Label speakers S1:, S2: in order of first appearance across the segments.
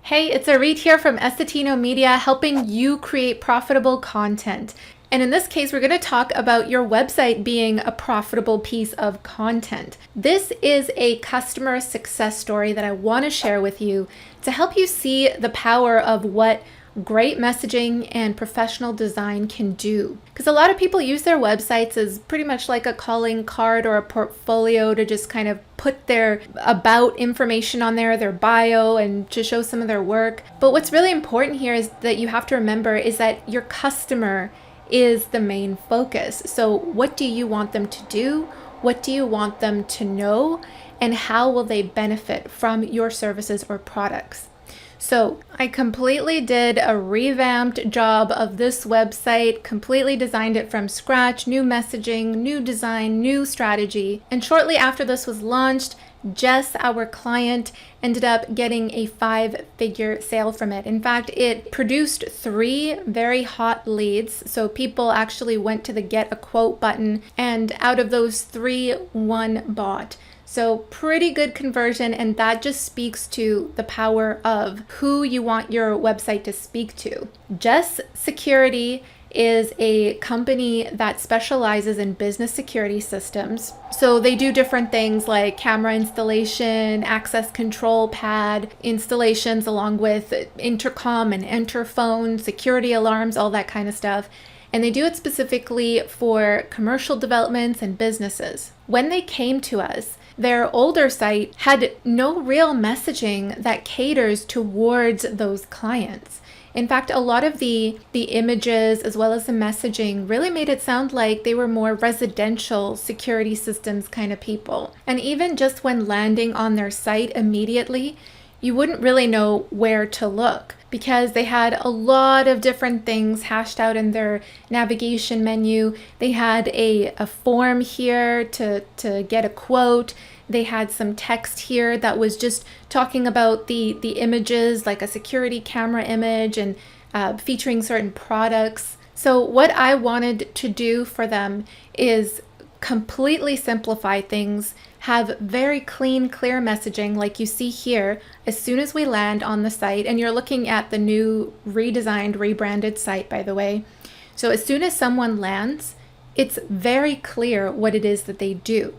S1: Hey, it's Auret here from Essetinomedia, helping you create profitable content. And in this case, we're going to talk about your website being a profitable piece of content. This is a customer success story that I want to share with you to help you see the power of what great messaging and professional design can do. Because a lot of people use their websites as pretty much like a calling card or a portfolio to just kind of put their about information on there, their bio, and to show some of their work. But what's really important here is that you have to remember is that your customer is the main focus. So what do you want them to do? What do you want them to know? And how will they benefit from your services or products? So I completely did a revamped job of this website, completely designed it from scratch, new messaging, new design, new strategy. And shortly after this was launched, Jess, our client, ended up getting a 5-figure sale from it. In fact, it produced 3 very hot leads. So people actually went to the get a quote button, and out of those 3, 1 bought. So pretty good conversion, and that just speaks to the power of who you want your website to speak to. Jess Security is a company that specializes in business security systems. So they do different things like camera installation, access control pad installations, along with intercom and interphone, security alarms, all that kind of stuff. And they do it specifically for commercial developments and businesses. When they came to us, their older site had no real messaging that caters towards those clients. In fact, a lot of the images as well as the messaging really made it sound like they were more residential security systems kind of people. And even just when landing on their site immediately, you wouldn't really know where to look because they had a lot of different things hashed out in their navigation menu. They had a form here to get a quote. They had some text here that was just talking about the images, like a security camera image and featuring certain products. So what I wanted to do for them is completely simplify things, have very clean, clear messaging like you see here as soon as we land on the site. And you're looking at the new redesigned, rebranded site, by the way. So as soon as someone lands, it's very clear what it is that they do.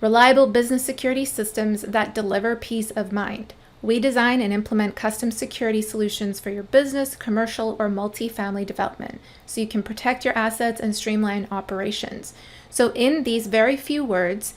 S1: Reliable business security systems that deliver peace of mind. We design and implement custom security solutions for your business, commercial, or multi-family development, so you can protect your assets and streamline operations. So in these very few words,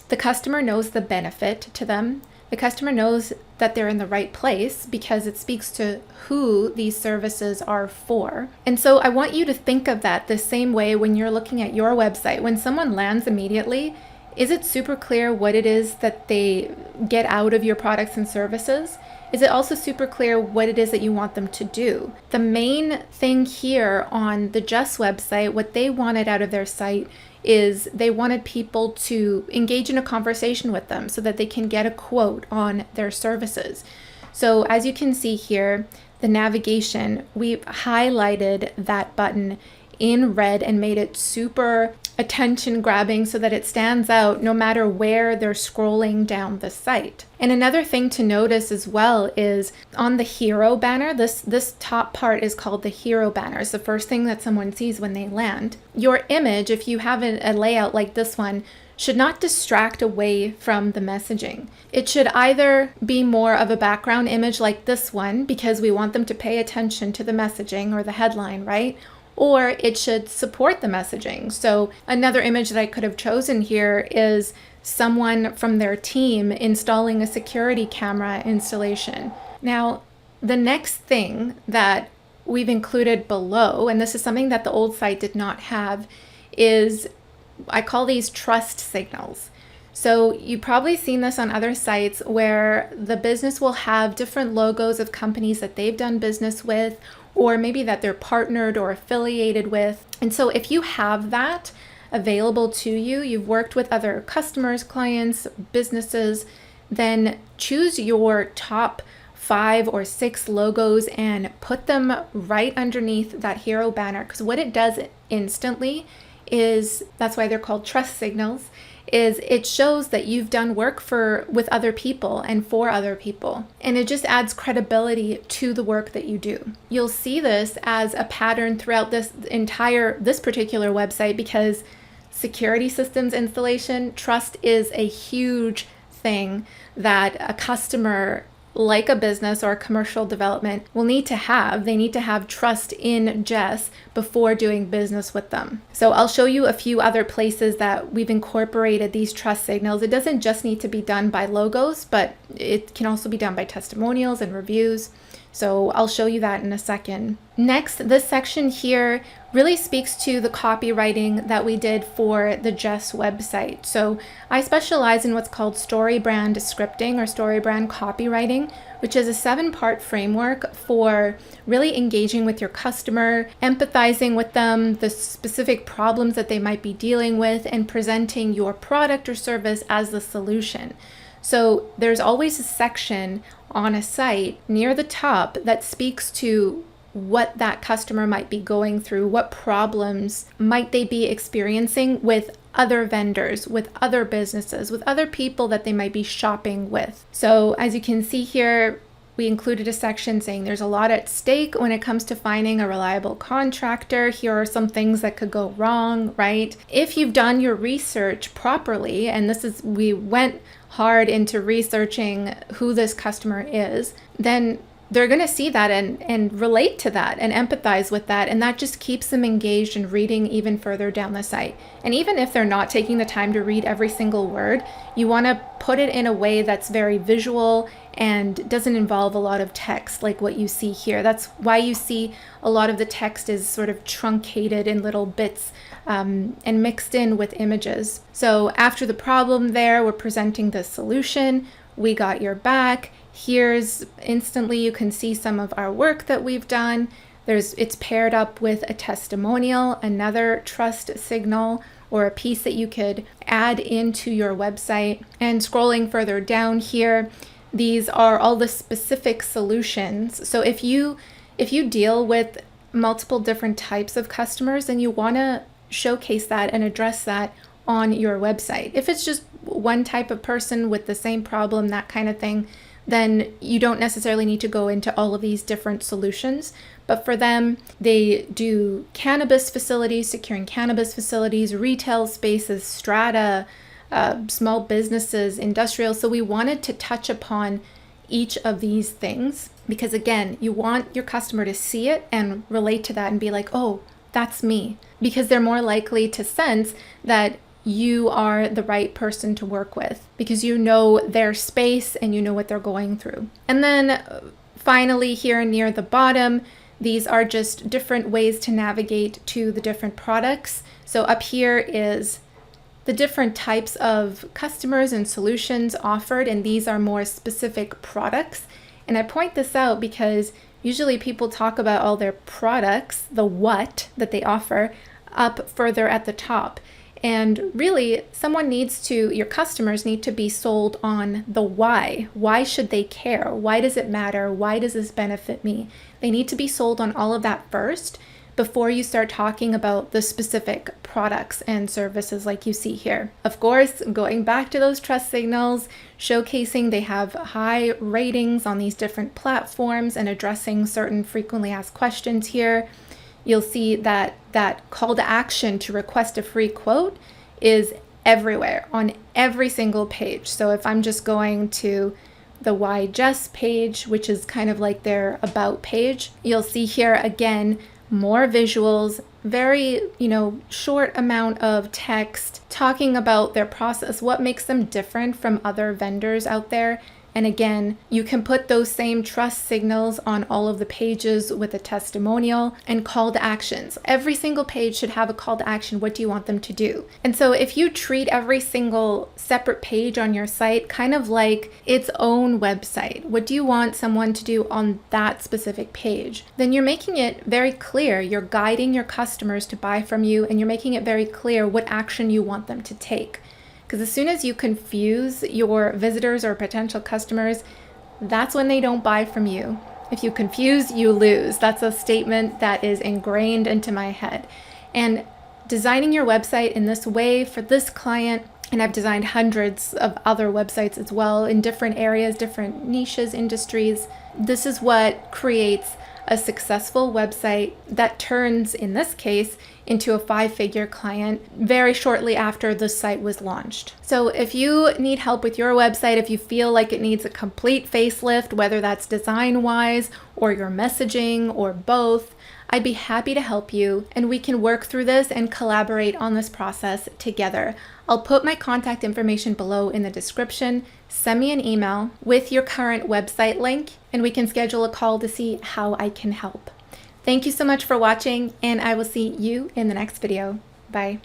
S1: the customer knows the benefit to them. The customer knows that they're in the right place because it speaks to who these services are for. And so I want you to think of that the same way when you're looking at your website. When someone lands immediately, is it super clear what it is that they get out of your products and services? Is it also super clear what it is that you want them to do? The main thing here on the Jess website, what they wanted out of their site is they wanted people to engage in a conversation with them so that they can get a quote on their services. So as you can see here, the navigation, we've highlighted that button in red and made it super attention grabbing so that it stands out no matter where they're scrolling down the site. And another thing to notice as well is on the hero banner, this top part is called the hero banner. It's the first thing that someone sees when they land. Your image, if you have a layout like this one, should not distract away from the messaging. It should either be more of a background image like this one, because we want them to pay attention to the messaging or the headline, right? Or it should support the messaging. So another image that I could have chosen here is someone from their team installing a security camera installation. Now, the next thing that we've included below, and this is something that the old site did not have, is I call these trust signals. So you've probably seen this on other sites where the business will have different logos of companies that they've done business with, or maybe that they're partnered or affiliated with. And so if you have that available to you, you've worked with other customers, clients, businesses, then choose your top 5 or 6 logos and put them right underneath that hero banner. Because what it does instantly is, that's why they're called trust signals, is it shows that you've done work with other people and for other people. And it just adds credibility to the work that you do. You'll see this as a pattern throughout this particular website, because security systems installation, trust is a huge thing that a customer, like a business or a commercial development, will need to have. They need to have trust in Jess before doing business with them. So I'll show you a few other places that we've incorporated these trust signals. It doesn't just need to be done by logos, but it can also be done by testimonials and reviews. So I'll show you that in a second. Next, this section here really speaks to the copywriting that we did for the Jess website. So I specialize in what's called story brand scripting or story brand copywriting, which is a 7-part framework for really engaging with your customer, empathizing with them, the specific problems that they might be dealing with, and presenting your product or service as the solution. So there's always a section on a site near the top that speaks to what that customer might be going through, what problems might they be experiencing with other vendors, with other businesses, with other people that they might be shopping with. So as you can see here, we included a section saying there's a lot at stake when it comes to finding a reliable contractor. Here are some things that could go wrong, right? If you've done your research properly, and we went hard into researching who this customer is, then they're going to see that and relate to that and empathize with that. And that just keeps them engaged and reading even further down the site. And even if they're not taking the time to read every single word, you want to put it in a way that's very visual and doesn't involve a lot of text like what you see here. That's why you see a lot of the text is sort of truncated in little bits and mixed in with images. So after the problem there, we're presenting the solution. We got your back. Here's instantly you can see some of our work that we've done. It's paired up with a testimonial, another trust signal, or a piece that you could add into your website. And scrolling further down here, these are all the specific solutions. So if you deal with multiple different types of customers, then you want to showcase that and address that on your website. If it's just one type of person with the same problem, that kind of thing, then you don't necessarily need to go into all of these different solutions. But for them, they do cannabis facilities, securing cannabis facilities, retail spaces, strata, small businesses, industrial. So we wanted to touch upon each of these things because, again, you want your customer to see it and relate to that and be like, oh, that's me. Because they're more likely to sense that you are the right person to work with because you know their space and you know what they're going through. And then finally here near the bottom, these are just different ways to navigate to the different products. So up here is the different types of customers and solutions offered, and these are more specific products. And I point this out because usually people talk about all their products, the what that they offer, up further at the top. And really, your customers need to be sold on the why. Why should they care? Why does it matter? Why does this benefit me? They need to be sold on all of that first before you start talking about the specific products and services like you see here. Of course, going back to those trust signals, showcasing they have high ratings on these different platforms and addressing certain frequently asked questions here. You'll see that call to action to request a free quote is everywhere on every single page. So if I'm just going to the Why Jess page, which is kind of like their about page, you'll see here again, more visuals, very, short amount of text talking about their process, what makes them different from other vendors out there. And again, you can put those same trust signals on all of the pages with a testimonial and call to actions. Every single page should have a call to action. What do you want them to do? And so if you treat every single separate page on your site kind of like its own website, what do you want someone to do on that specific page? Then you're making it very clear. You're guiding your customers to buy from you, and you're making it very clear what action you want them to take. Because as soon as you confuse your visitors or potential customers, that's when they don't buy from you. If you confuse, you lose. That's a statement that is ingrained into my head. And designing your website in this way for this client, And I've designed hundreds of other websites as well in different areas, different niches, industries. This is what creates a successful website that turns, in this case, into a 5-figure client very shortly after the site was launched. So if you need help with your website, if you feel like it needs a complete facelift, whether that's design-wise or your messaging or both, I'd be happy to help you, and we can work through this and collaborate on this process together. I'll put my contact information below in the description. Send me an email with your current website link, and we can schedule a call to see how I can help. Thank you so much for watching, and I will see you in the next video. Bye.